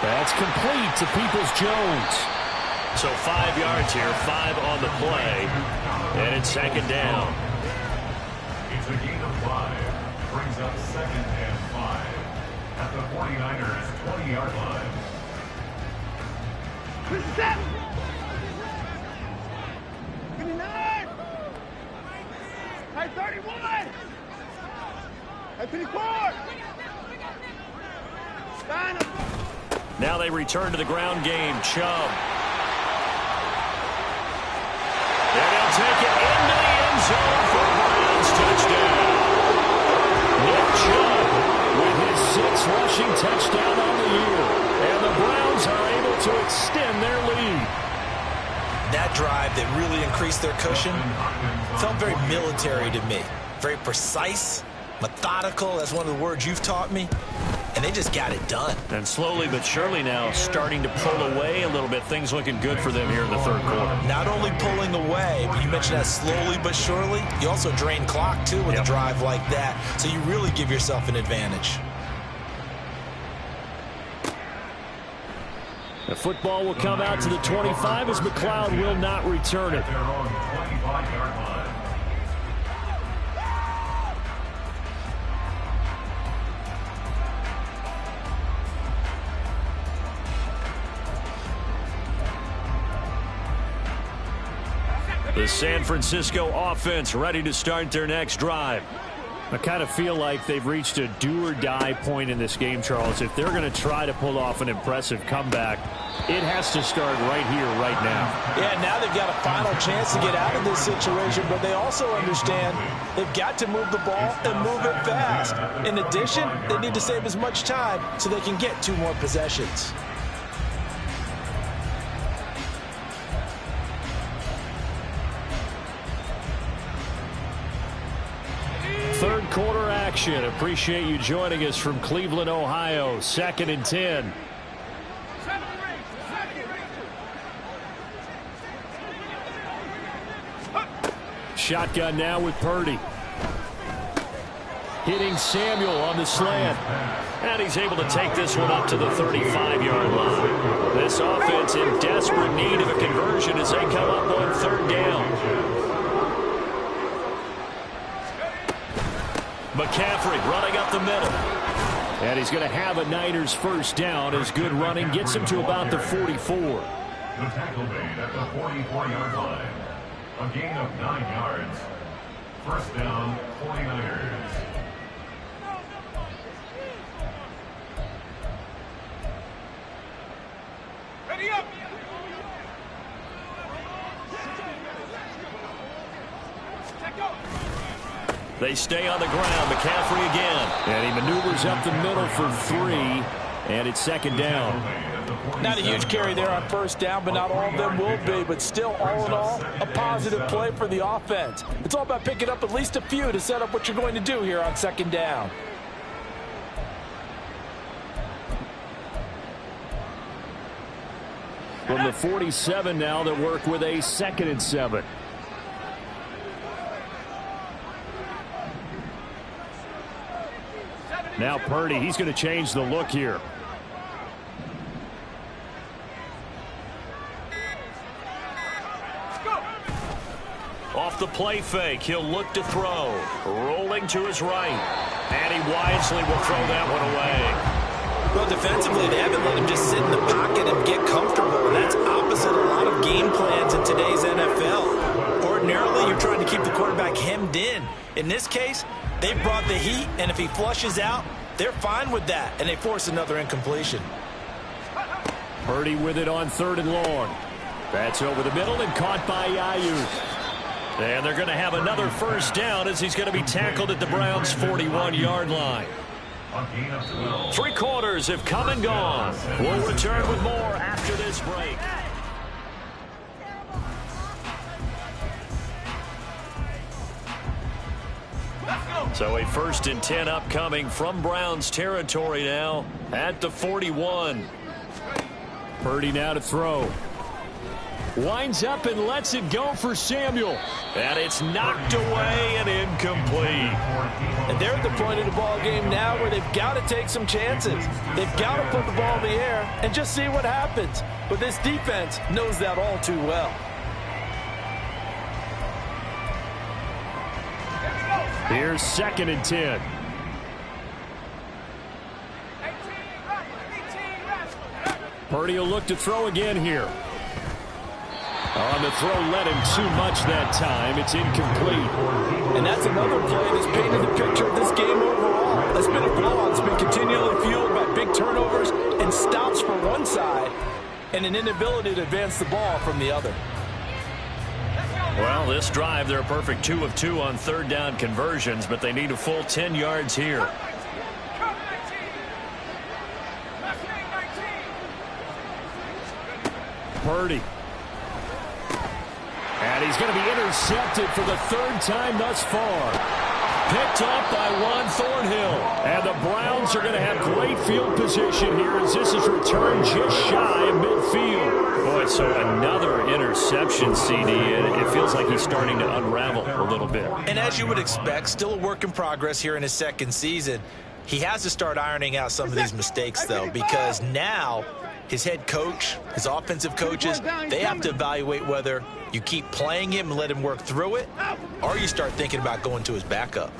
That's complete to Peoples-Jones. So 5 yards here, 5 on the play, and it's 2nd down. It's a gain of 5. Brings up 2nd and 5. At the 49ers' 20-yard line. Set. 29. Hey, 31. Hey, 24. Sign him. Now they return to the ground game. Chubb. And he'll take it into the end zone for a Browns touchdown. Nick Chubb with his 6th rushing touchdown on the year. And the Browns are able to extend their lead. That drive that really increased their cushion felt very military to me. Very precise, methodical. That's one of the words you've taught me. And they just got it done. And slowly but surely now starting to pull away a little bit. Things looking good for them here in the 3rd quarter. Not only pulling away, but you mentioned that slowly but surely. You also drain clock, too, with a drive like that. So you really give yourself an advantage. The football will come out to the 25 as McLeod will not return it. Their own 25-yard line. The San Francisco offense ready to start their next drive. I kind of feel like they've reached a do-or-die point in this game, Charles. If they're going to try to pull off an impressive comeback, it has to start right here, right now. Yeah, now they've got a final chance to get out of this situation, but they also understand they've got to move the ball and move it fast. In addition, they need to save as much time so they can get 2 more possessions. Third quarter action. Appreciate you joining us from Cleveland, Ohio. 2nd and 10. Shotgun now with Purdy. Hitting Samuel on the slant. And he's able to take this one up to the 35-yard line. This offense in desperate need of a conversion as they come up on 3rd down. McCaffrey running up the middle. And he's going to have a Niners first down as good running gets him to about the 44. The tackle made at the 44-yard line. A gain of 9 yards. First down, 49ers. Ready up. They stay on the ground. McCaffrey again. And he maneuvers up the middle for 3. And it's 2nd down. Not a huge carry there on 1st down, but not all of them will be. But still, all in all, a positive play for the offense. It's all about picking up at least a few to set up what you're going to do here on 2nd down. From the 47 now, they work with a 2nd and 7. Now Purdy, he's going to change the look here. Off the play fake, he'll look to throw. Rolling to his right. And he wisely will throw that one away. Well, defensively, they haven't let him just sit in the pocket and get comfortable. And that's opposite a lot of game plans in today's NFL. Ordinarily, you're trying to keep the quarterback hemmed in. In this case, they brought the heat, and if he flushes out, they're fine with that, and they force another incompletion. Purdy with it on 3rd and long. That's over the middle and caught by Ayuk. And they're going to have another first down as he's going to be tackled at the Browns' 41-yard line. 3 quarters have come and gone. We'll return with more after this break. So a 1st and 10 upcoming from Browns territory now at the 41. Purdy now to throw. Winds up and lets it go for Samuel. And it's knocked away and incomplete. And they're at the point of the ball game now where they've got to take some chances. They've got to put the ball in the air and just see what happens. But this defense knows that all too well. Here's 2nd and 10. Purdy will look to throw again here. On the throw, let him too much that time. It's incomplete. And that's another play that's painted the picture of this game overall. It's been a blowout. It's been continually fueled by big turnovers and stops for one side and an inability to advance the ball from the other. Well, this drive, they're a perfect 2 of 2 on 3rd down conversions, but they need a full 10 yards here. Purdy. And he's going to be intercepted for the 3rd time thus far. Picked up by Juan Thornhill. And the Browns are going to have great field position here as this is returned just shy of midfield. Boy, so another interception, CD, and it feels like he's starting to unravel a little bit. And as you would expect, still a work in progress here in his 2nd season. He has to start ironing out some of these mistakes, though, because now his head coach, his offensive coaches, they have to evaluate whether you keep playing him and let him work through it, or you start thinking about going to his backup.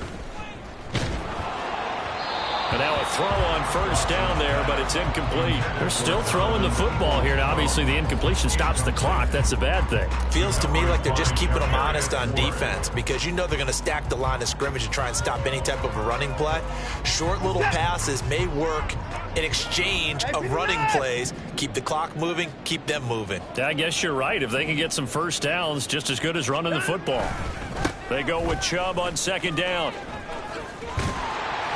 And now a throw on first down there, but it's incomplete. They're still throwing the football here. Now, obviously, the incompletion stops the clock. That's a bad thing. Feels to me like they're just keeping them honest on defense because you know they're going to stack the line of scrimmage and try and stop any type of a running play. Short little passes may work in exchange of running plays. Keep the clock moving, keep them moving. I guess you're right. If they can get some first downs, just as good as running the football. They go with Chubb on second down.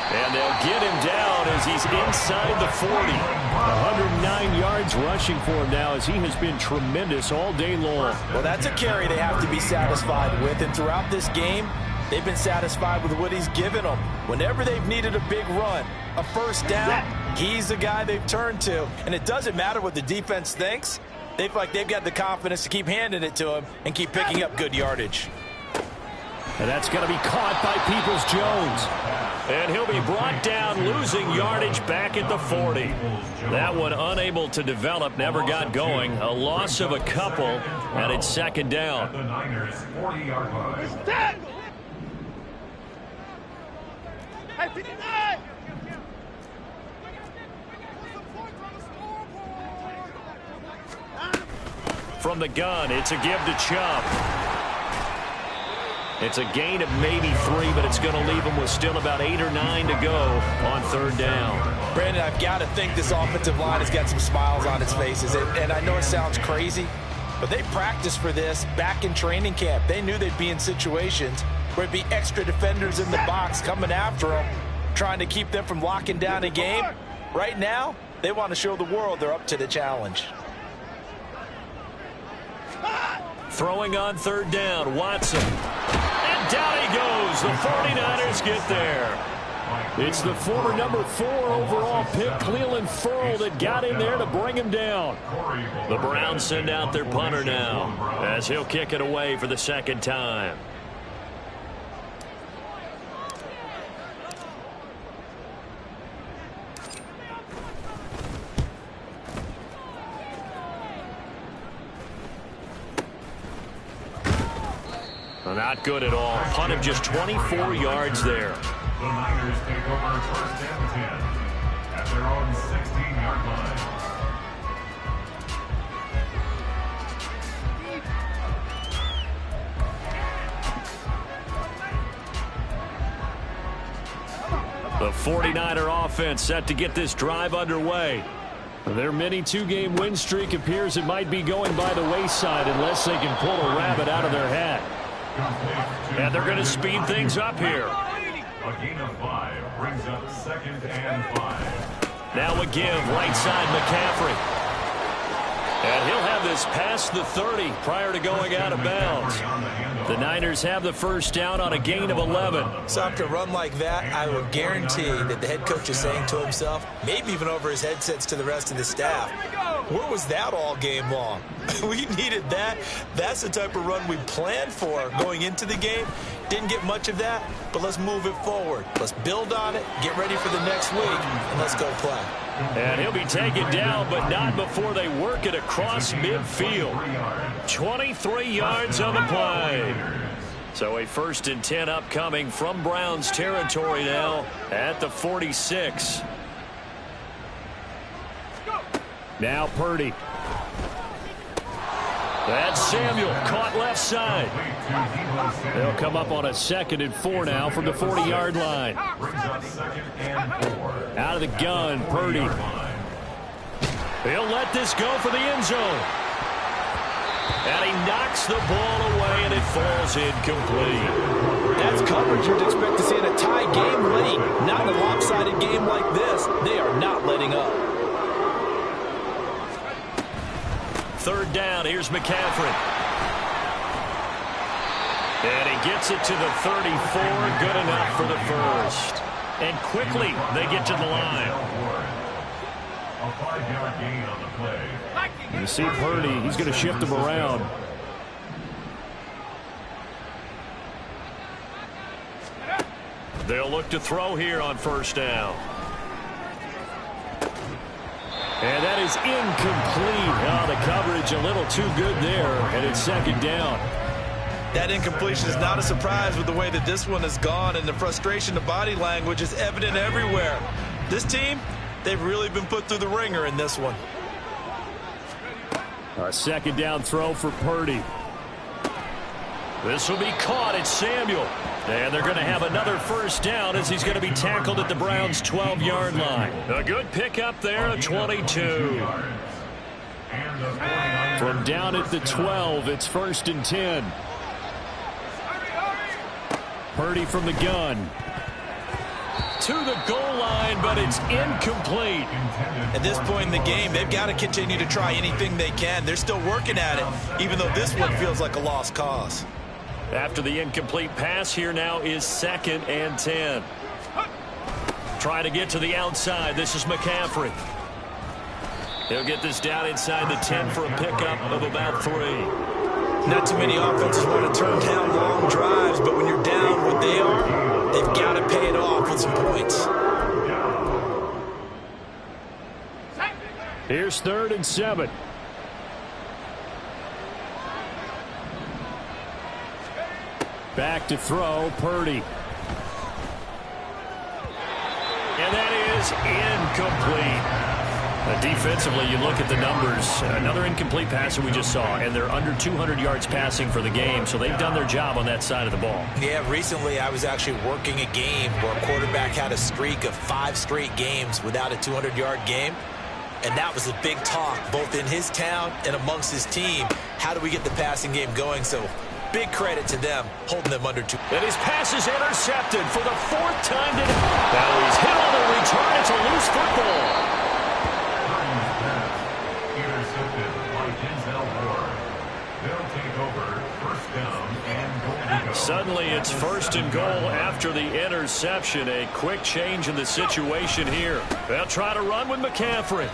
And they'll get him down as he's inside the 40. 109 yards rushing for him now as he has been tremendous all day long. Well, that's a carry they have to be satisfied with. And throughout this game, they've been satisfied with what he's given them. Whenever they've needed a big run, a first down, he's the guy they've turned to. And it doesn't matter what the defense thinks. They feel like they've got the confidence to keep handing it to him and keep picking up good yardage. And that's going to be caught by Peoples-Jones. And he'll be brought down, losing yardage back at the 40. That one unable to develop, never got going. A loss of a couple, and it's second down. The Niners 40-yard line. Hey, 59! From the gun, it's a give to Chubb. It's a gain of maybe 3, but it's going to leave them with still about 8 or 9 to go on third down. Brandon, I've got to think this offensive line has got some smiles on its faces. And I know it sounds crazy, but they practiced for this back in training camp. They knew they'd be in situations where it'd be extra defenders in the box coming after them, trying to keep them from locking down a game. Right now, they want to show the world they're up to the challenge. Throwing on third down, Watson. And down he goes. The 49ers get there. It's the former number 4 overall pick, Clelin Ferrell, that got in there to bring him down. The Browns send out their punter now as he'll kick it away for the second time. Not good at all. Punt of just 24 yards there. The Niners take over first and 10 at their own 16-yard line. The 49er offense set to get this drive underway. Their mini 2-game win streak appears it might be going by the wayside unless they can pull a rabbit out of their hat. And they're going to speed things up here. A gain of 5 brings up second and 5. Now a give, right side McCaffrey. And he'll have this past the 30 prior to going out of bounds. The Niners have the first down on a gain of 11. So after a run like that, I will guarantee that the head coach is saying to himself, maybe even over his headsets to the rest of the staff, where was that all game long? We needed that. That's the type of run we planned for going into the game. Didn't get much of that, but let's move it forward. Let's build on it, get ready for the next week, and let's go play. And he'll be taken down, but not before they work it across midfield. 23 yards on the play. So a 1st and 10 upcoming from Browns territory now at the 46. Now Purdy. That's Samuel, caught left side. They'll come up on a 2nd and 4 now from the 40-yard line. Out of the gun, Purdy. He'll let this go for the end zone. And he knocks the ball away, and it falls incomplete. That's coverage you'd expect to see in a tie game late. Not in a lopsided game like this. They are not letting up. Third down, here's McCaffrey. And he gets it to the 34, good enough for the first. And quickly, they get to the line. A 5-yard gain on the play. You see Purdy, he's going to shift him around. They'll look to throw here on first down. And that is incomplete. Oh, the coverage a little too good there, and it's second down. That incompletion is not a surprise with the way that this one has gone, and the frustration, the body language is evident everywhere. This team, they've really been put through the ringer in this one. A second down throw for Purdy. This will be caught. It's Samuel. And they're going to have another first down as he's going to be tackled at the Browns' 12-yard line. A good pickup there at 22. From down at the 12, it's 1st and 10. Purdy from the gun. To the goal line, but it's incomplete. At this point in the game, they've got to continue to try anything they can. They're still working at it, even though this one feels like a lost cause. After the incomplete pass, here now is 2nd and 10. Trying to get to the outside. This is McCaffrey. He'll get this down inside the 10 for a pickup of about 3. Not too many offenses want to turn down long drives, but when you're down what they are, they've got to pay it off with some points. Here's 3rd and 7. Back to throw, Purdy. And that is incomplete. Defensively, you look at the numbers. Another incomplete pass that we just saw, and they're under 200 yards passing for the game, so they've done their job on that side of the ball. Yeah, recently I was actually working a game where a quarterback had a streak of 5 straight games without a 200-yard game, and that was a big talk both in his town and amongst his team. How do we get the passing game going? So big credit to them, holding them under 2. And his pass is intercepted for the 4th time today. Now he's hit on the return. It's a loose football. Suddenly it's 1st and goal after the interception. A quick change in the situation here. They'll try to run with McCaffrey.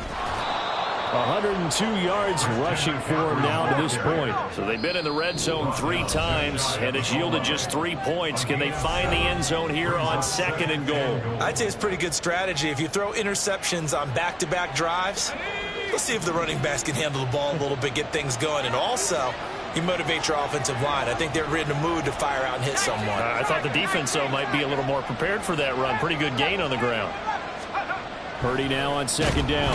102 yards rushing for him now to this point. So they've been in the red zone 3 times, and it's yielded just 3 points. Can they find the end zone here on 2nd and goal? I'd say it's pretty good strategy. If you throw interceptions on back-to-back drives, let's see if the running backs can handle the ball a little bit, get things going, and also you motivate your offensive line. I think they're in the mood to fire out and hit someone. I thought the defense, though, might be a little more prepared for that run. Pretty good gain on the ground. Purdy now on 2nd down.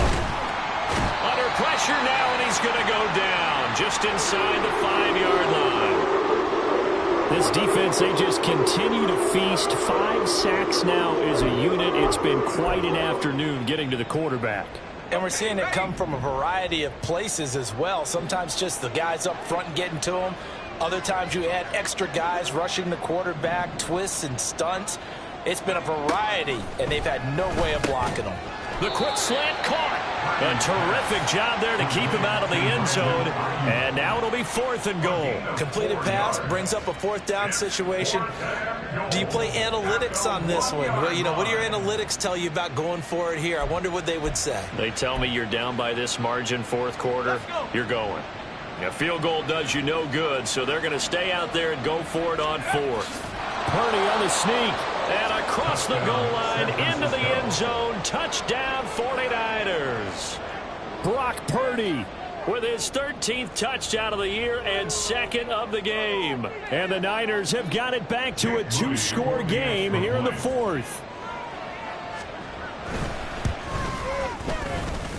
Under pressure now, and he's going to go down just inside the 5-yard line. This defense, they just continue to feast. 5 sacks now as a unit. It's been quite an afternoon getting to the quarterback. And we're seeing it come from a variety of places as well. Sometimes just the guys up front getting to them. Other times you add extra guys rushing the quarterback, twists and stunts. It's been a variety, and they've had no way of blocking them. The quick slant caught. A terrific job there to keep him out of the end zone. And now it'll be 4th and goal. Completed pass brings up a 4th down situation. Do you play analytics on this one? Well, you know, what do your analytics tell you about going for it here? I wonder what they would say. They tell me you're down by this margin 4th quarter, you're going. A field goal does you no good, so they're going to stay out there and go for it on 4th. Purdy on the sneak. And across the goal line into the end zone. Touchdown 49ers. Brock Purdy with his 13th touchdown of the year and 2nd of the game. And the Niners have got it back to a 2-score game here in the 4th.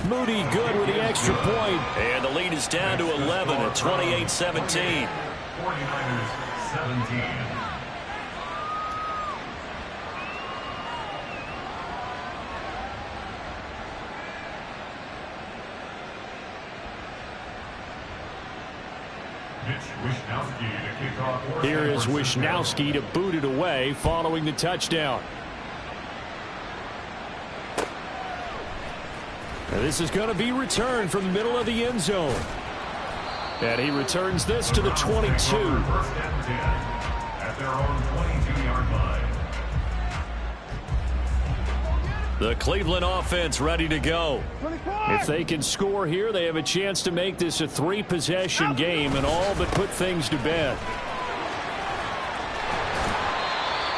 Moody good with the extra point. And the lead is down to 11 at 28-17. 49ers 17. Here is Wishnowsky to boot it away following the touchdown. And this is going to be returned from the middle of the end zone. And he returns this to the 22. First and 10 at their own 22-yard line. The Cleveland offense ready to go. If they can score here, they have a chance to make this a 3-possession game and all but put things to bed.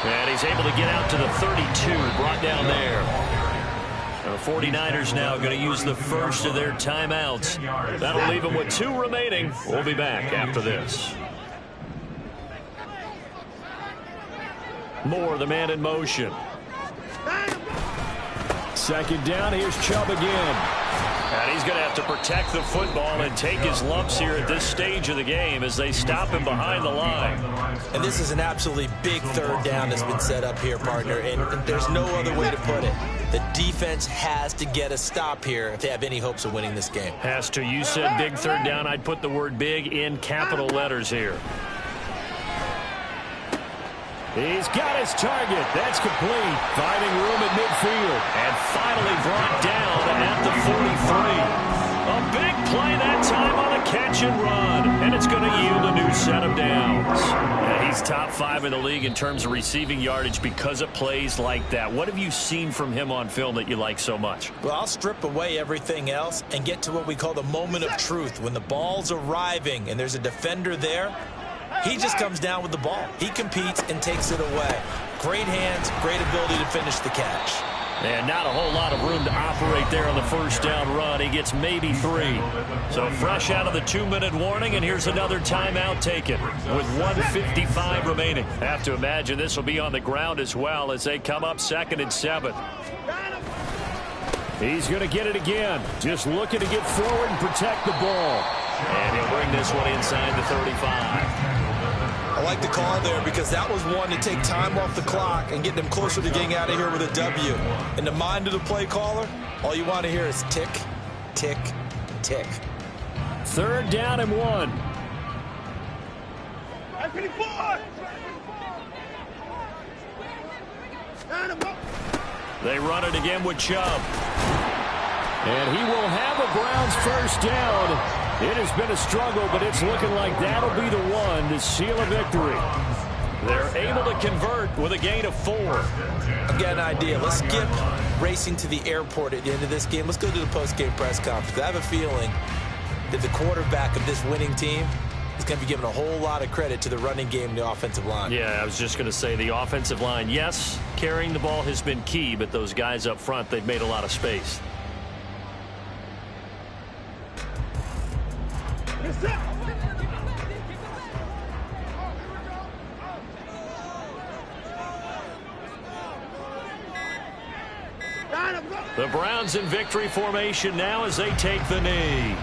And he's able to get out to the 32, brought down there. The 49ers now going to use the first of their timeouts. That'll leave them with 2 remaining. We'll be back after this. Moore, the man in motion. Second down, here's Chubb again. And he's going to have to protect the football and take his lumps here at this stage of the game as they stop him behind the line. And this is an absolutely big third down that's been set up here, partner, and there's no other way to put it. The defense has to get a stop here if they have any hopes of winning this game. Has to. You said big third down. I'd put the word big in capital letters here. He's got his target. That's complete. Finding room at midfield. And finally brought down at the 43. A big play that time on a catch and run. And it's going to yield a new set of downs. And he's top 5 in the league in terms of receiving yardage because of plays like that. What have you seen from him on film that you like so much? Well, I'll strip away everything else and get to what we call the moment of truth. When the ball's arriving and there's a defender there, he just comes down with the ball. He competes and takes it away. Great hands, great ability to finish the catch. And not a whole lot of room to operate there on the first down run. He gets maybe 3. So fresh out of the 2-minute warning, and here's another timeout taken with 1:55 remaining. Have to imagine this will be on the ground as well as they come up 2nd and 7. He's going to get it again. Just looking to get forward and protect the ball. And he'll bring this one inside the 35. I like the call there because that was one to take time off the clock and get them closer to getting out of here with a W. In the mind of the play caller, all you want to hear is tick, tick, tick. 3rd down and 1. They run it again with Chubb. And he will have a Browns first down. It has been a struggle, but it's looking like that'll be the one to seal a victory. They're able to convert with a gain of 4. I've got an idea. Let's skip racing to the airport at the end of this game. Let's go to the post-game press conference. I have a feeling that the quarterback of this winning team is going to be given a whole lot of credit to the running game and the offensive line. Yeah, I was just going to say the offensive line, yes, carrying the ball has been key, but those guys up front, they've made a lot of space. The Browns in victory formation now as they take the knee.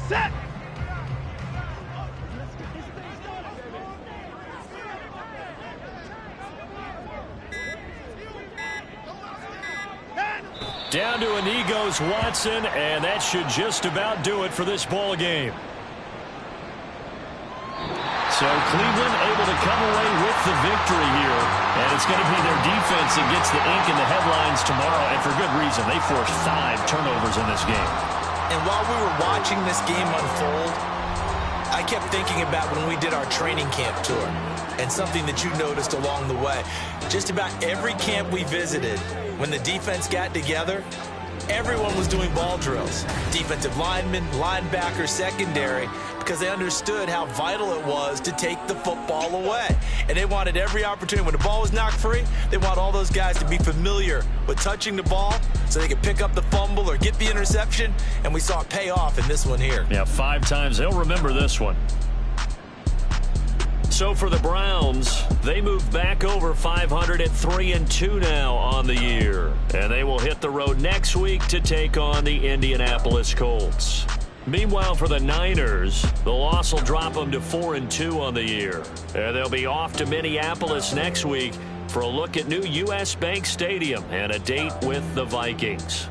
Set. Down to a knee goes Watson, and that should just about do it for this ball game. So Cleveland able to come away with the victory here, and it's going to be their defense that gets the ink in the headlines tomorrow, and for good reason. They forced 5 turnovers in this game. And while we were watching this game unfold, I kept thinking about when we did our training camp tour and something that you noticed along the way. Just about every camp we visited, when the defense got together, everyone was doing ball drills. Defensive linemen, linebackers, secondary, because they understood how vital it was to take the football away. And they wanted every opportunity. When the ball was knocked free, they want all those guys to be familiar with touching the ball so they could pick up the fumble or get the interception. And we saw it pay off in this one here. Yeah, 5 times. They'll remember this one. So for the Browns, they move back over 500 at 3-2 now on the year. And they will hit the road next week to take on the Indianapolis Colts. Meanwhile, for the Niners, the loss will drop them to 4-2 on the year. And they'll be off to Minneapolis next week for a look at new U.S. Bank Stadium and a date with the Vikings.